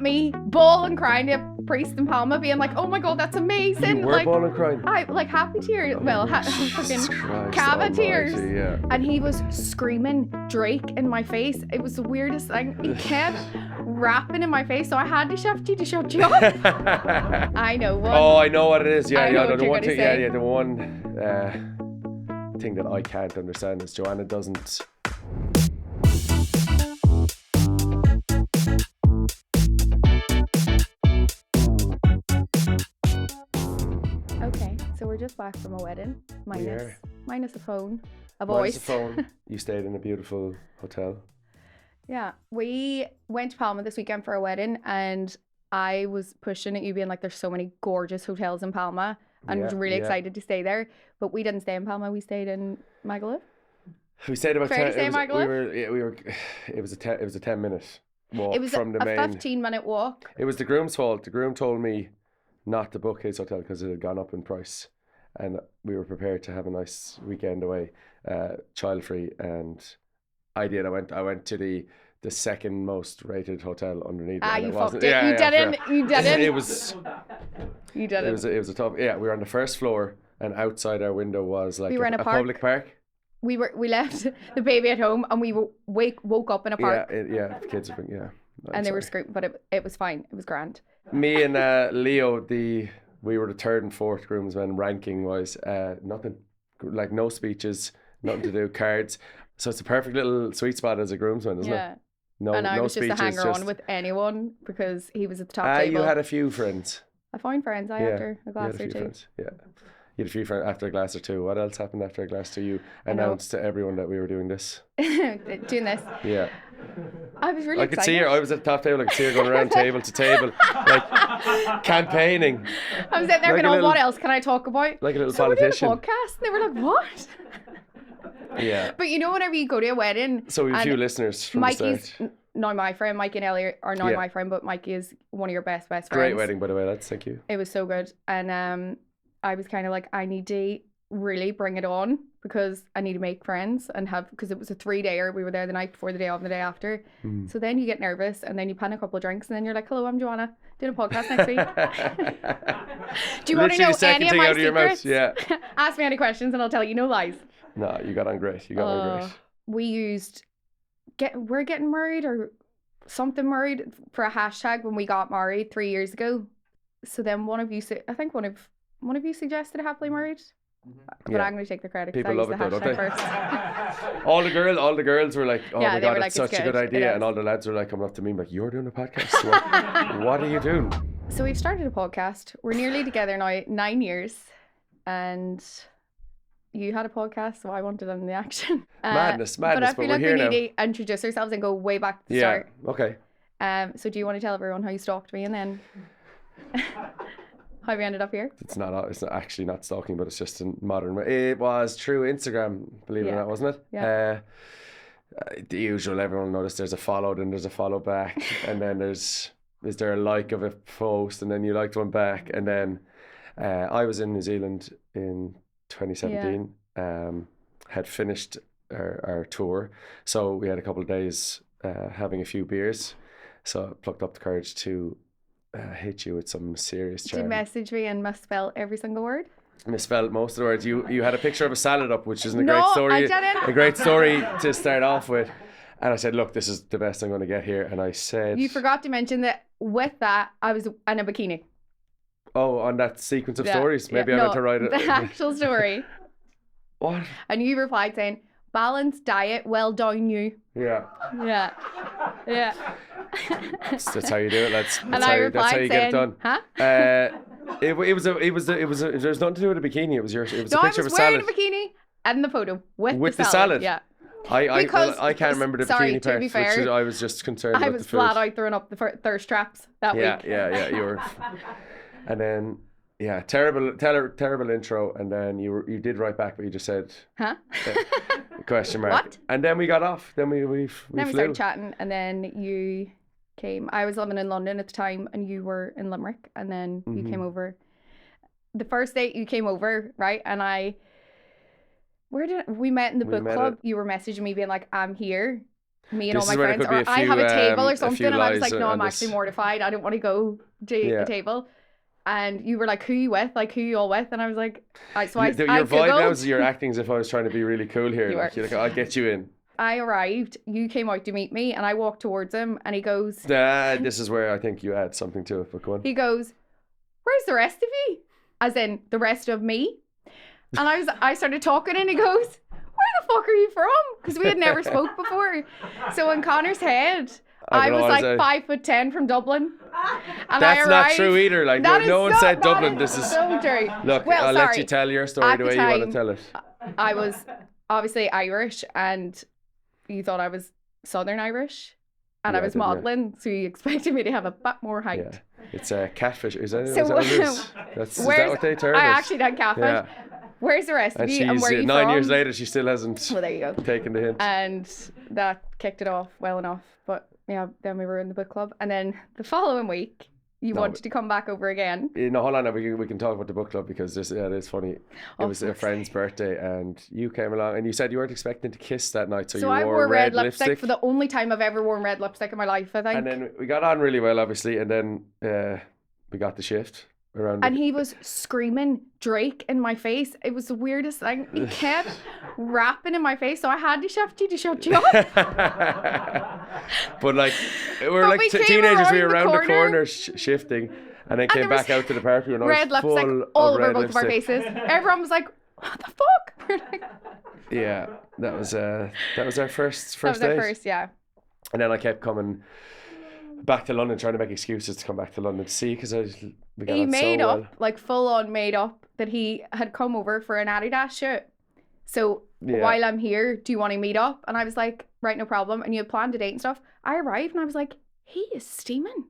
me, bawling, crying to a priest in Palma, being like, "Oh my God, that's amazing!" You were like, bawling, crying. I like happy tears. Well, Jesus fucking Christ cava almighty, tears. yeah. And he was screaming Drake in my face. It was the weirdest thing. He kept rapping in my face, so I had to shut you up. I know what. Oh, I know what it is. Yeah, I know yeah. what The you're one gonna thing, say. the one thing that I can't understand is Joanna doesn't. Okay, so we're just back from a wedding. Minus a phone, a Minus voice. the phone. You stayed in a beautiful hotel. Yeah, we went to Palma this weekend for a wedding, and I was pushing at you, being like, "There's so many gorgeous hotels in Palma," and was really excited to stay there. But we didn't stay in Palma. We stayed in Magaluf. We stayed about Fair to 10. say, It was, Magaluf? we were. It was a 10-minute walk It was from the a main. 15-minute walk. It was the groom's fault. The groom told me not to book his hotel because it had gone up in price, and we were prepared to have a nice weekend away, child free, and I did. I went to the second most rated hotel underneath. Ah, and you wasn't- fucked it. Yeah, You yeah, didn't. yeah. You didn't. It was. You didn't. It was a tough. Yeah, we were on the first floor, and outside our window was like We were in a park. public park. We left the baby at home, and we woke up in a park, Yeah, the kids were. Yeah, and they were screaming, but it was fine. It was grand. Me and Leo, we were the third and fourth groomsmen ranking wise. Nothing, like no speeches, nothing to do, cards. So it's a perfect little sweet spot as a groomsman, isn't it? No, and I no was just speeches, a hanger on with anyone because he was at the top table. You had a few friends. I found friends after a glass or two. Friends. Yeah. You had a few friends after a glass or two. What else happened after a glass or two? You announced to everyone that we were doing this. Doing this. Yeah. I was really I could excited. see her. I was at the top table. I could see her going around table to table, like campaigning. I was sitting there like going, what else can I talk about? Like a little so politician. We're doing a podcast. And they were like, what? Yeah. But you know, whenever you go to a wedding. So we have a few listeners from Mikey's the start. now my friend. Mikey and Ellie are now my friend, but Mikey is one of your best friends. Great wedding, by the way, lads. Thank you. It was so good. And I was kind of like, I need to really bring it on because I need to make friends and because it was a 3-dayer. We were there the night before, the day of, and the day after. So then you get nervous and then you pan a couple of drinks and then you're like, hello, I'm Joanna, doing a podcast next week. Do you want to know any of my secrets? Yeah. Ask me any questions and I'll tell you no lies. No, you got on great. You got on great. We used we're getting married or something married for a hashtag when we got married 3 years ago. So then one of you suggested happily married. But I'm going to take the credit because I used the hashtag first. all the girls were like, oh my God, like, it's such a good idea. And all the lads were like coming up to me like, you're doing a podcast? What are you doing? So we've started a podcast. We're nearly together now 9 years. And you had a podcast, so I wanted on the action. Madness, but I feel like we need to introduce ourselves and go way back to the start. Okay. So do you want to tell everyone how you stalked me and then how we ended up here? It's not actually not stalking, but it's just a modern way. It was through Instagram, believe it or not, wasn't it? Yeah. The usual, everyone noticed there's a follow, then there's a follow back, and then is there a like of a post, and then you liked one back, and then I was in New Zealand in 2017, had finished our tour, so we had a couple of days having a few beers, so I plucked up the courage to hit you with some serious charm. Did you message me and misspell every single word? Misspelled most of the words. You had a picture of a salad up, which isn't a great No, story. I didn't. A great story to start off with. And I said, look, this is the best I'm going to get here. And I said... You forgot to mention that with that, I was in a bikini. Oh, on that sequence of stories? Maybe I meant to write it. The actual story. What? And you replied saying, balanced diet, well done you. Yeah. Yeah. That's how you do it, lads. And I replied that's how you get it done. Huh? It was there's nothing to do with a bikini. It was a picture of a salad. I was wearing a bikini and the photo with the salad. Yeah. I can't remember the bikini part. To be fair, which I was just concerned about the food. I was flat out throwing up the thirst traps that week. Yeah. You were. And then terrible intro. And then you did write back, but you just said, huh? Question mark. What? And then we got off. Then we flew. We started chatting, and then you came. I was living in London at the time, and you were in Limerick, and then you came over. The first date you came over, right? And we met in the book club. You were messaging me being like, I'm here. me and This all is my where there friends, could be or a I few, have a table or a few something, and I was lies like, no, on I'm this. actually mortified. I don't want to go to Yeah. the table. And you were like, who you with? Like, who you all with? And I was like, I Your vibe Googled. now is you're acting as if I was trying to be really cool here. You Like, were. you're like, I'll get you in. I arrived, you came out to meet me, and I walked towards him, and he goes, This is where I think you add something to it, but go on. he goes, where's the rest of you? As in, the rest of me? And I started talking, and he goes, where the fuck are you from? Because we had never spoke before. So in Conor's head, I was like 5'10" from Dublin. And That's not true either. Like, no one said Dublin. This is so true. Look, Well, I'll let you tell your story the way you want to tell it. I was obviously Irish, and you thought I was Southern Irish, and I was modelling, so you expected me to have a bit more height. Yeah, it's a catfish. Is that, So, is that what they term it? I actually did catfish. Yeah. Where's the rest of you, and where are you 9 from? years later, she still hasn't Well, there you go. taken the hint. And that kicked it off well enough. But yeah, then we were in the book club, and then the following week, you wanted to come back over again. No, hold on. We can talk about the book club, because it is funny. It was a friend's birthday, and you came along, and you said you weren't expecting to kiss that night, so you I wore red lipstick for the only time I've ever worn red lipstick in my life, I think. And then we got on really well, obviously, and then we got the shift around. And he was screaming Drake in my face. It was the weirdest thing. He kept rapping in my face, so I had to shift you to shut you up. But like, we teenagers. We were around the corner shifting, and then came back out to the party, and red lipstick all over both of our faces. Everyone was like, "What the fuck?" We're like, yeah, that was our first that was date. Our first, yeah. And then I kept coming back to London, trying to make excuses to come back to London to see, because he made up, like full on made up, that he had come over for an Adidas shoot. So while I'm here, do you want to meet up? And I was like, right, no problem. And you had planned a date and stuff. I arrived and I was like, he is steaming.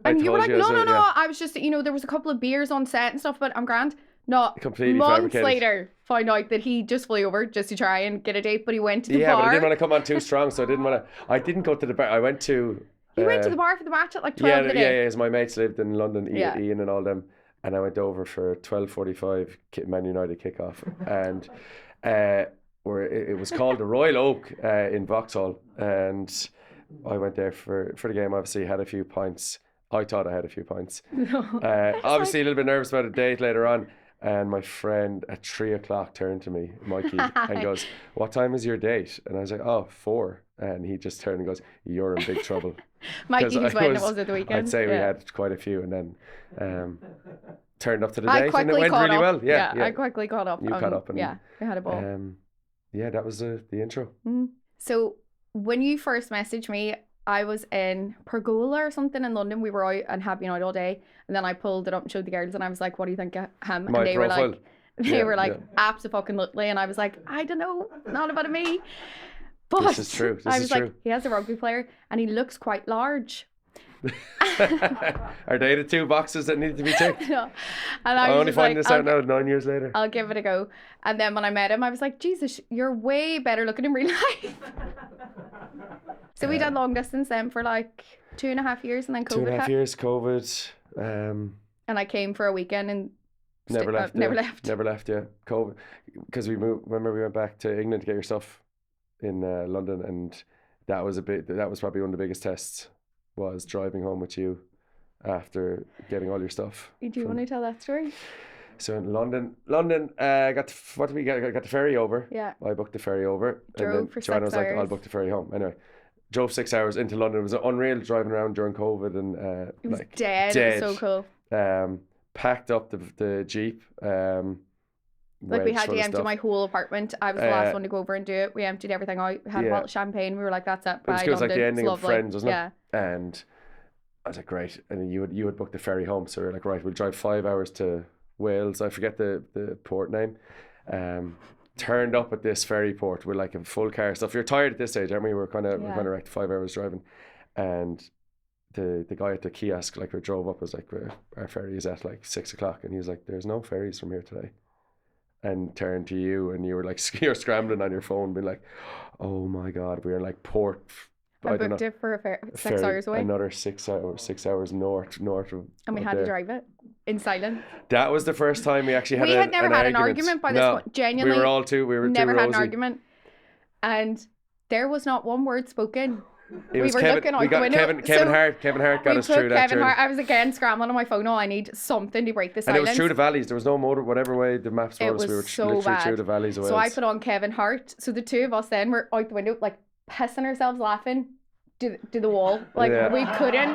And you were like, no. I was just, there was a couple of beers on set and stuff, but I'm grand. No, completely months fabricated. later, found out that he just flew over just to try and get a date, but he went to the bar. Yeah, but I didn't want to come on too strong, so I didn't go to the bar. I went to... You went to the bar for the match at like 12 Yeah, as my mates lived in London, Ian and all them, and I went over for 12:45 Man United kickoff, and where it was called the Royal Oak in Vauxhall, and I went there for the game. Obviously, had a few pints. I thought I had a few pints. Obviously, a little bit nervous about a date later on. And my friend at 3:00 turned to me, Mikey, and goes, "What time is your date?" And I was like, "Oh, 4." And he just turned and goes, "You're in big trouble." Mikey, whose wedding it was at the weekend. I'd say we had quite a few, and then turned up to the date, and it went really well. Yeah, I quickly caught up. You caught up, and we had a ball. That was the intro. So when you first messaged me, I was in Pergola or something in London. We were out and had been out all day, and then I pulled it up and showed the girls, and I was like, "What do you think of him?" My and they profile. were like, "Absolutely," and I was like, "I don't know, not about me." But this is true. I was like, he has a rugby player, and he looks quite large. Are they the two boxes that need to be ticked? No. And I only find this out now 9 years later. I'll give it a go. And then when I met him, I was like, Jesus, you're way better looking in real life. So we did long distance then for like 2.5 years, and then COVID 2.5 years, COVID. And I came for a weekend and never left. Yeah, COVID, because we moved. Remember, we went back to England to get your stuff in London, and that was probably one of the biggest tests, was driving home with you after getting all your stuff. Do you want to tell that story? So in London, got the ferry over. Yeah. I booked the ferry over. Drove for 6 hours. Joanna was like, I'll book the ferry home. Anyway, drove 6 hours into London. It was unreal driving around during COVID, and it was dead. It was so cool. Packed up the Jeep. We had to empty my whole apartment. I was the last one to go over and do it. We emptied everything out. We had a bottle of champagne. We were like, that's it. It was like the ending of Friends, wasn't it? And I was like, great. And you had booked the ferry home, so we were like, right, we'll drive 5 hours to Wales. I forget the port name. Turned up at this ferry port with like a full car stuff. You're tired at this stage, aren't we? We're kind of wrecked. 5 hours driving, and the guy at the kiosk, like, we drove up, was like, our ferry is at like 6:00, and he was like, there's no ferries from here today. And turned to you, and you were like, you're scrambling on your phone, being like, oh my god, we're in like port. I booked it for 6 hours away. Another 6 hours north of. And we had to drive it in silence. That was the first time we actually had. We had never had an argument by this point. Genuinely, we were all two. We were never too had rosy. an argument, and There was not one word spoken. It was were Kevin, looking out we got the window. Kevin So Hart. Kevin Hart got we us put through that Kevin journey. Hart. I was again scrambling on my phone. Oh, I need something to break the And silence. it was through the valleys. There was no motor, whatever way the maps brought It us. was We were so literally bad. through the valleys of Wales. So I put on Kevin Hart. So the two of us then were out the window, like pissing ourselves laughing to the wall. Like we couldn't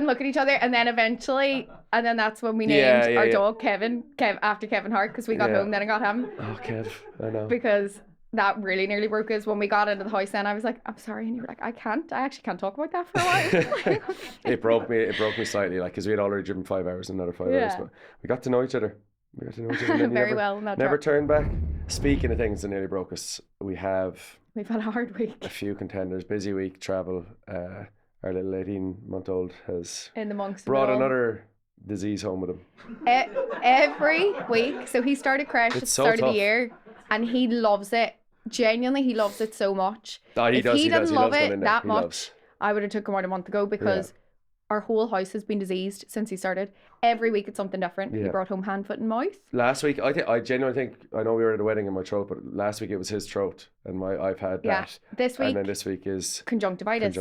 look at each other. And then eventually, and then that's when we named our dog Kev after Kevin Hart, because we got home then and got him. Oh, Kev, I know. Because that really nearly broke us when we got into the house. Then I was like, I'm sorry, and you were like, I actually can't talk about that for a while. It broke me slightly, like, because we had already driven 5 hours, another 5 hours, but we got to know each other. And very well. Never turned back. Speaking of things that nearly broke us, we've had a hard week. A few contenders, busy week, travel. Our little 18-month-old has brought another disease home with him. Every week. So he started creche at the start of the year, and he loves it. Genuinely, he loves it so much. If he didn't love it that much, I would have took him out a month ago, because our whole house has been diseased since he started. Every week it's something different. He brought home hand, foot and mouth. Last week, I genuinely think, I know we were at a wedding in my throat, but last week it was his throat, and I've had that. This week, and then this week is conjunctivitis.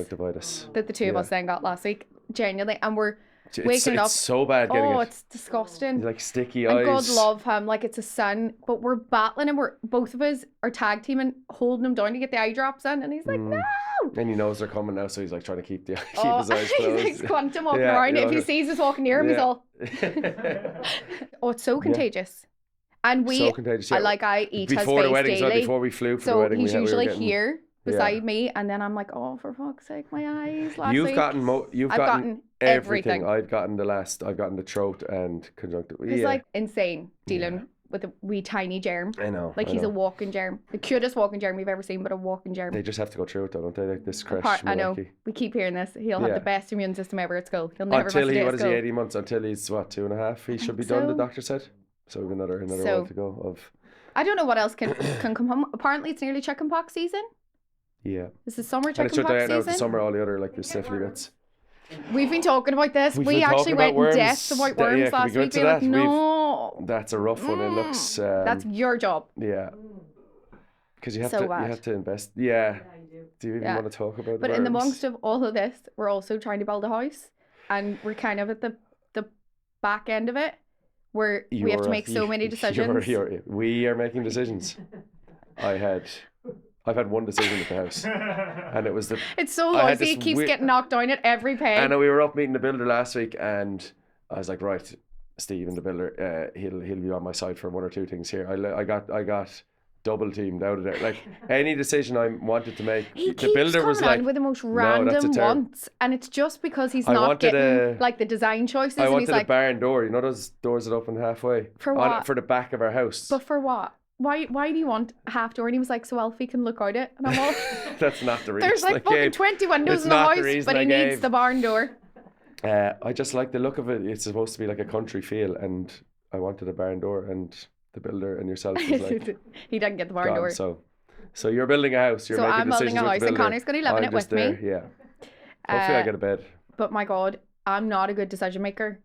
That the two of us then got last week. Genuinely, and we're waking it's up. So bad getting it. Oh, it's disgusting. Like sticky and eyes. God love him, like it's a sin. But we're battling, and we're both of us are tag teaming, holding him down to get the eye drops in, and he's like, no. And he knows they're coming now, so he's like trying to keep his eyes closed. He's like quantum walking around. If he sees us walking near him, he's all. Oh, it's so contagious. And so contagious. I eat before his the wedding, daily. Before we flew for the wedding, he's usually here beside me, and then I'm like, oh, for fuck's sake, my eyes. You've gotten everything. I've gotten the throat and conjunctivitis. It's like insane dealing with a wee tiny germ. I know. Like he's a walking germ. The cutest walking germ we've ever seen, but a walking germ. They just have to go through it though, don't they? Like this crash. I know. We keep hearing this. He'll have the best immune system ever at school. He'll never miss a day at school. 80 months? Until he's 2.5. He should be done, the doctor said. So we've another while to go. I don't know what else can come home. Apparently it's nearly chickenpox season. Yeah. This is summer chickenpox season. And it's season. out the summer, all the other like the sniffly bits. We've been talking about this. We actually went in depth about worms last week. Being like, no. That's a rough one. It looks. That's your job. Yeah. Because you have to invest. Yeah. Do you even want to talk about? But in the amongst of all of this, we're also trying to build a house, and we're kind of at the back end of it, where we have to make so many decisions. We are making decisions. I've had one decision at the house, and it was It's so noisy. He keeps getting knocked down at every peg. I know, we were up meeting the builder last week, and I was like, right, Steve and the builder, he'll be on my side for one or two things here. I got double teamed out of there. Like any decision I wanted to make, the builder was like, with the most random wants, and it's just because he's not getting like the design choices. I wanted a barn door. You know those doors that open halfway? For what? For the back of our house. But for what? Why do you want a half door? And he was like, so Alfie can look out it. And I'm all, that's not the reason. There's like fucking 20 windows in the house, but he needs the barn door. I just like the look of it. It's supposed to be like a country feel, and I wanted a barn door, and the builder and yourself was like, he didn't get the barn door. So you're building a house. You're making I'm building a house, and Conor's going to be living it with me. Yeah. Hopefully I get a bed. But my God, I'm not a good decision maker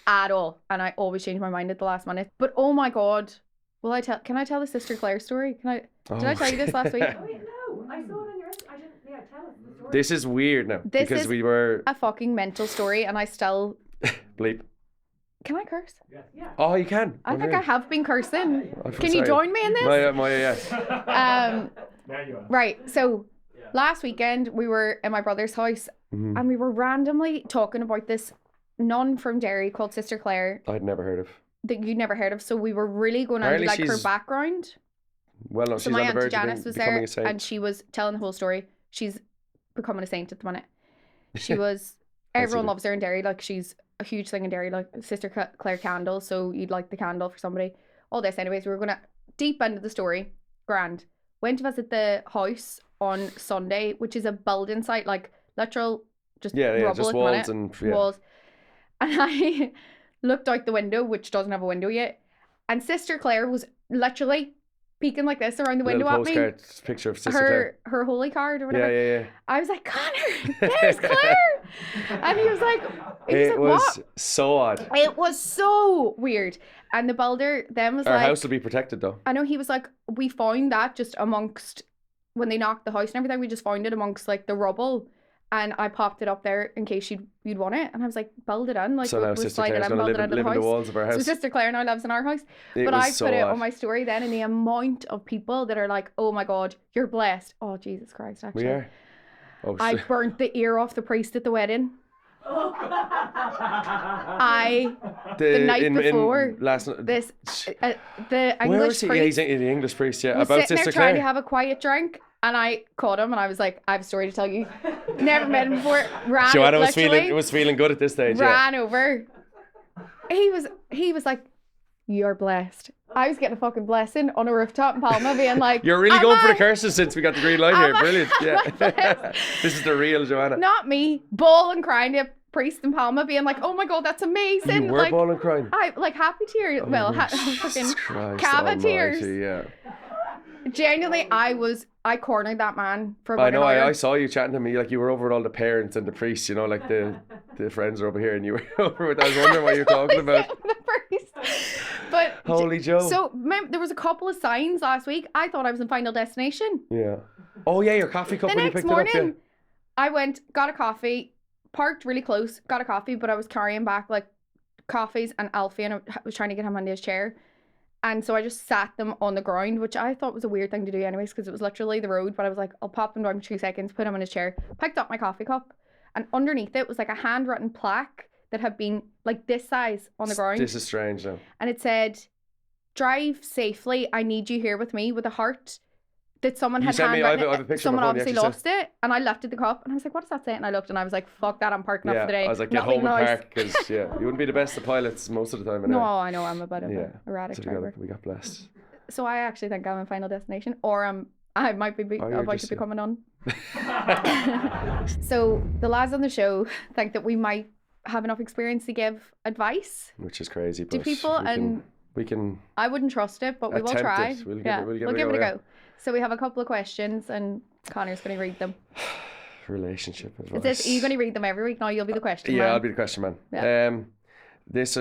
at all, and I always change my mind at the last minute. But oh my God. Can I tell the Sister Claire story? Did I tell you this last week? Oh, no, I saw it on your Instagram. I didn't, tell us the story. This is weird now. Because we were a fucking mental story, and I still bleep. Can I curse? Yeah. Oh, you can. I think I have been cursing. Can you join me in this? Yes. There you are. Right. So last weekend we were in my brother's house, and we were randomly talking about this nun from Derry called Sister Claire. I'd never heard of. That you'd never heard of. So we were really going into like her background. Well, no, so my auntie Janice was there, and she was telling the whole story. She's becoming a saint at the minute. She was. Everyone loves her in Derry. Like she's a huge thing in Derry. Like Sister Claire candle. So you'd like the candle for somebody. All this, anyways. We were gonna deep into the story. Grand. Went to visit the house on Sunday, which is a building site, like literal just rubble just at the walls minute. and walls. And I looked out the window, which doesn't have a window yet, and Sister Claire was literally peeking like this around the window at me. Picture of Sister Claire. Her holy card or whatever. Yeah. I was like, Conor, there's Claire. And he was like, what? So odd. It was so weird. And the builder then was Our house will be protected though. I know, he was like, we found that just amongst when they knocked the house and everything, we just found it amongst like the rubble. And I popped it up there in case you'd want it. And I was like, build it in. Like, So now we'll Sister slide it Claire's in, going build to it into live the in the house. walls of our So house. Sister Claire now lives in our house. It But was I so put it odd. on my story then, and the amount of people that are like, oh my God, you're blessed. Oh, Jesus Christ, actually. We are. Oh, I shit. burnt the ear off the priest at the wedding. The night before, last night. the Where English was he? priest Yeah, he's the English priest, yeah. was About sitting Sister there trying to Claire. have a quiet drink, and I caught him, and I was like, I have a story to tell you. Never met him before. Joanna Literally was feeling good at this stage, yeah. ran over. He was like, you're blessed. I was getting a fucking blessing on a rooftop in Palma, being like, You're really "Am going for the I?" curses since we got the green light here. Am I? Brilliant, yeah. This is the real Joanna. Not me, bawling, crying to a priest in Palma, being like, oh my God, that's amazing. You were like, bawling crying. I like happy tears. Oh, Fucking Jesus Christ cava tears. almighty, yeah. Genuinely, I cornered that man for about I an know, hour. I saw you chatting to me, like you were over with all the parents and the priests, you know, like the friends are over here and you were over with, I was wondering what you were talking about. The priest. But Holy Joe. So there was a couple of signs last week. I thought I was in Final Destination. Yeah. Oh yeah, your coffee cup The when you next picked morning, it up, I went, got a coffee, parked really close, got a coffee, but I was carrying back like coffees and Alfie, and I was trying to get him on his chair. And so I just sat them on the ground, which I thought was a weird thing to do anyways, because it was literally the road. But I was like, I'll pop him down for 2 seconds, put him on his chair, picked up my coffee cup, and underneath it was like a handwritten plaque that had been like this size on the ground. This is strange now. And it said, drive safely, I need you here with me, with a heart that someone You had sent me, I have handwritten. a picture Someone on my phone, obviously you actually lost it, and I lifted the cup, and I was like, what does that say? And I looked, and I was like, fuck that, I'm parking up Yeah, for the day. I was like, Not get home leaving and the house. park, because yeah, you wouldn't be the best of pilots most of the time. No, Anyway. I know, I'm a bit of Yeah. an erratic So driver. we got blessed. So I actually think I'm in Final Destination, or I might be Oh, you're about to just- be coming on. So the lads on the show think that we might have enough experience to give advice Which is crazy. to But people, and we can I wouldn't trust it, but we will attempt try. it. We'll give Yeah, it- we'll give we'll it a give go, it a yeah. go. So we have a couple of questions, and Connor's going to read them. relationship advice. Is this, are you going to read them every week? No, you'll be the question Yeah, man. I'll be the question man. Yeah. There's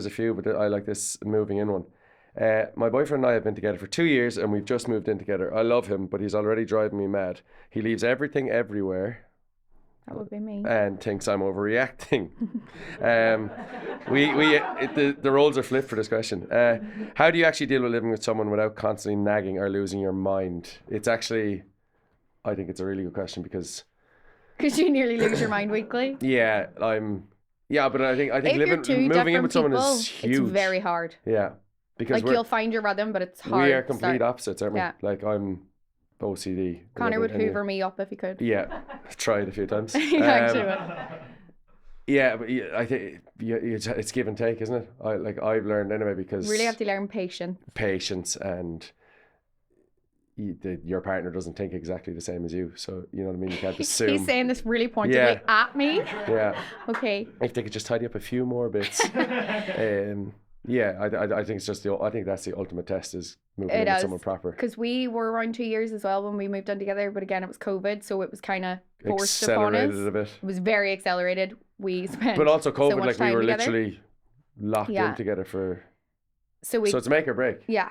a few, but I like this moving in one. My boyfriend and I have been together for 2 years and we've just moved in together. I love him, but he's already driving me mad. He leaves everything everywhere That would be me. and thinks I'm overreacting. The roles are flipped for this question. How do you actually deal with living with someone without constantly nagging or losing your mind? It's actually, I think it's a really good question because Because you nearly lose your mind weekly. but I think If you're moving two in different with someone people, is huge. it's very hard. Yeah, because Like you'll find your rhythm, but it's hard. we are to complete start. opposites, aren't we? Yeah. Like I'm OCD. Connor would Anyway. hoover me up if he could. Yeah, I've tried a few times. He actually would. Yeah, but I think it's give and take, isn't it? I've learned anyway because Really have to learn patience. patience and your partner doesn't think exactly the same as you, so you know what I mean. You can't assume. He's saying this really pointedly Yeah. at me. Yeah, Okay. if they could just tidy up a few more bits. Yeah, I think it's just I think that's the ultimate test is moving It in with is. someone proper. Because we were around 2 years as well when we moved in together, but again, it was COVID, so it was kind of forced upon us. Accelerated a bit. It was very accelerated. We spent But also COVID, so much like we time were together. literally locked Yeah. in together for. So So it's make or break. yeah,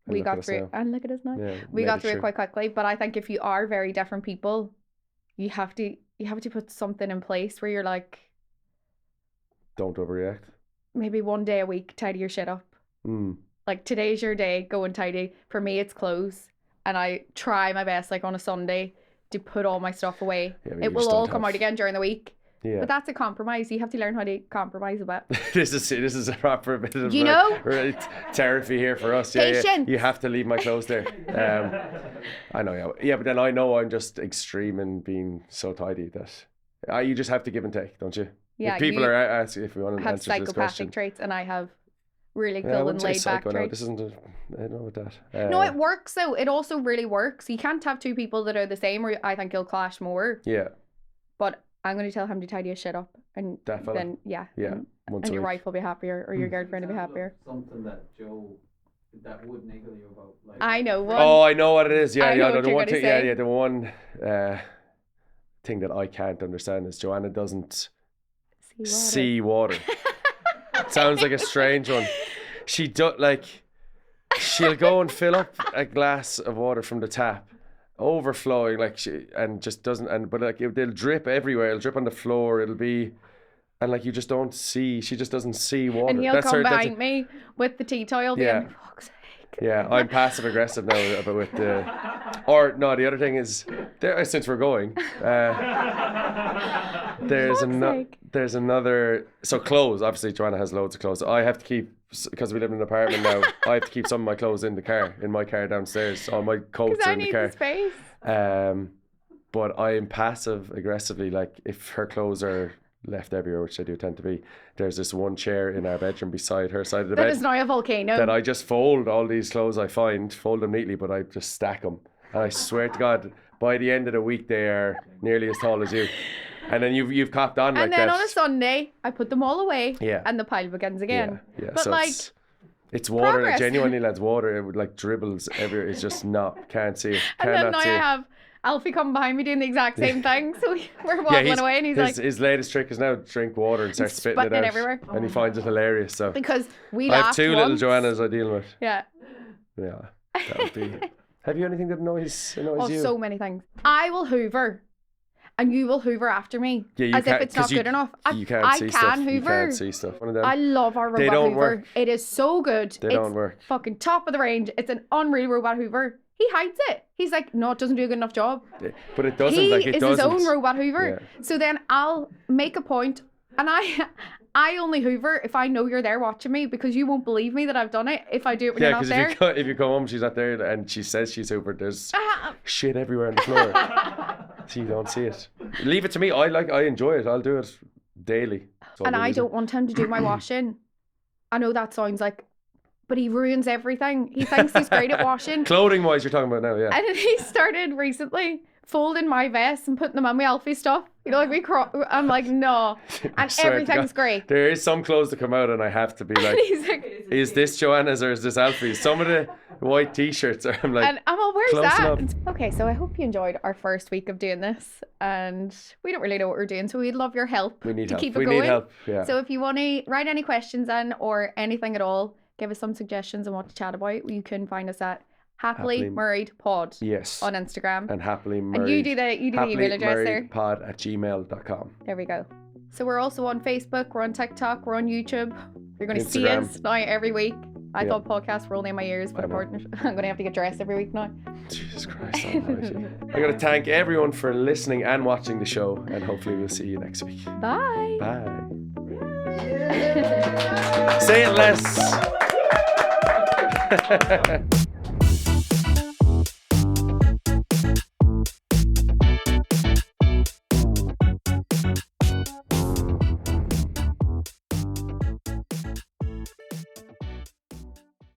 And we look at got us through now. and look at us now. Yeah, We made got it through it through. quite quickly, but I think if you are very different people, you have to put something in place where you're like, Don't overreact. maybe one day a week, tidy your shit up. Mm. Like today's your day, go and tidy. For me, it's clothes, and I try my best, like on a Sunday, to put all my stuff away. Yeah, but you It just will all don't come have- out again during the week, Yeah. but that's a compromise. You have to learn how to compromise a bit. This is a proper bit of You know? therapy here for us. Yeah, Patience. You have to leave my clothes there. I know. Yeah, but then I know I'm just extreme in being so tidy that you just have to give and take, don't you? Yeah, If people you are asking if we want to have answer to this question. psychopathic traits, and I have really Yeah, I cool and wouldn't say laid back psycho now. traits. This isn't. I don't know about that. No, it works though. It also really works. You can't have two people that are the same, or I think you'll clash more. Yeah, But I'm going to tell him to tidy his shit up, and that fella. then yeah, Yeah, and, once and a your week. wife will be happier, or your girlfriend will be happier. Something that Joe that would niggle you about. Like, I know one. Oh, I know what it is. Yeah, I know yeah. what The you're one gonna thing. Yeah, say. yeah. The one thing that I can't understand is Joanna doesn't see water. Sounds like a strange one. She she'll go and fill up a glass of water from the tap, overflowing, like and just doesn't, and but like they'll drip everywhere. It'll drip on the floor. It'll be, and like you just don't see. She just doesn't see water. And he'll come behind me with the tea towel. Yeah. Being, fuck's sake. Yeah, I'm passive aggressive now about with the. Or no, the other thing is, there since we're going, there's another. So clothes. Obviously, Joanna has loads of clothes. I have to keep, because we live in an apartment now. I have to keep some of my clothes in my car downstairs. All my coats are in the car. Because I need the space. But I am passive aggressively. Like if her clothes are left everywhere, which they do tend to be, there's this one chair in our bedroom beside her side of the bed. That is now a volcano. That I just fold all these clothes I fold them neatly, but I just stack them. And I swear to God, by the end of the week, they are nearly as tall as you. And then you've copped on like that. And then on a Sunday, I put them all away. Yeah. And the pile begins again. Yeah. But so like, it's water. progress. Like, genuinely, lads, water. It would like dribbles everywhere. It's just can't see it. and then now see I it. have Alfie come behind me doing the exact same thing. So we're wobbling away, and he's like, his latest trick is now drink water and start spitting it out everywhere. and he finds it hilarious. So because we I laughed have two once. little Joannas I deal with. Yeah. That would be. Have you anything that annoys Oh, you? so many things. I will hoover, and you will hoover after me, Yeah, you as can't, if it's not good enough. You can't I see can stuff. hoover. You can't see stuff. One of them. I love our They robot don't hoover. work. It is so good. They it's don't work. fucking top of the range. It's an unreal robot hoover. He hides it. He's like, no, it doesn't do a good enough job. But it doesn't. He Like it is doesn't. his own robot hoover. Yeah. So then I'll make a point, and I only hoover if I know you're there watching me, because you won't believe me that I've done it if I do it when Yeah, you're not because there. if you come home, she's not there, and she says she's hoovered. There's shit everywhere on the floor, so you don't see it. Leave it to me. I enjoy it. I'll do it daily. And I don't want him to do my washing. I know that sounds like, but he ruins everything. He thinks he's great at washing. Clothing wise, you're talking about now, yeah. And then he started recently folding my vests and putting them on my Alfie stuff. You know, like I'm like, no. And swear to everything's God, great. There is some clothes that come out, and I have to be like, And he's like, is this Joanna's or is this Alfie's? Some of the white t-shirts are, I'm like, and I'm all, where's close that? enough. Okay, so I hope you enjoyed our first week of doing this, and we don't really know what we're doing, so we'd love your help we need to help. keep it We going. need help, yeah. So if you want to write any questions in or anything at all, give us some suggestions on what to chat about. You can find us at Happily Married Pod Yes. on Instagram. And happily married. And you do the email address there. happilymariedpod@gmail.com. There we go. So we're also on Facebook, we're on TikTok, we're on YouTube. You're going to see Instagram. us now every week. I Yeah. thought podcasts were only in my ears, but I know. I'm going to have to get dressed every week now. Jesus Christ almighty. I got to thank everyone for listening and watching the show, and hopefully we'll see you next week. Bye. Bye. Say it less.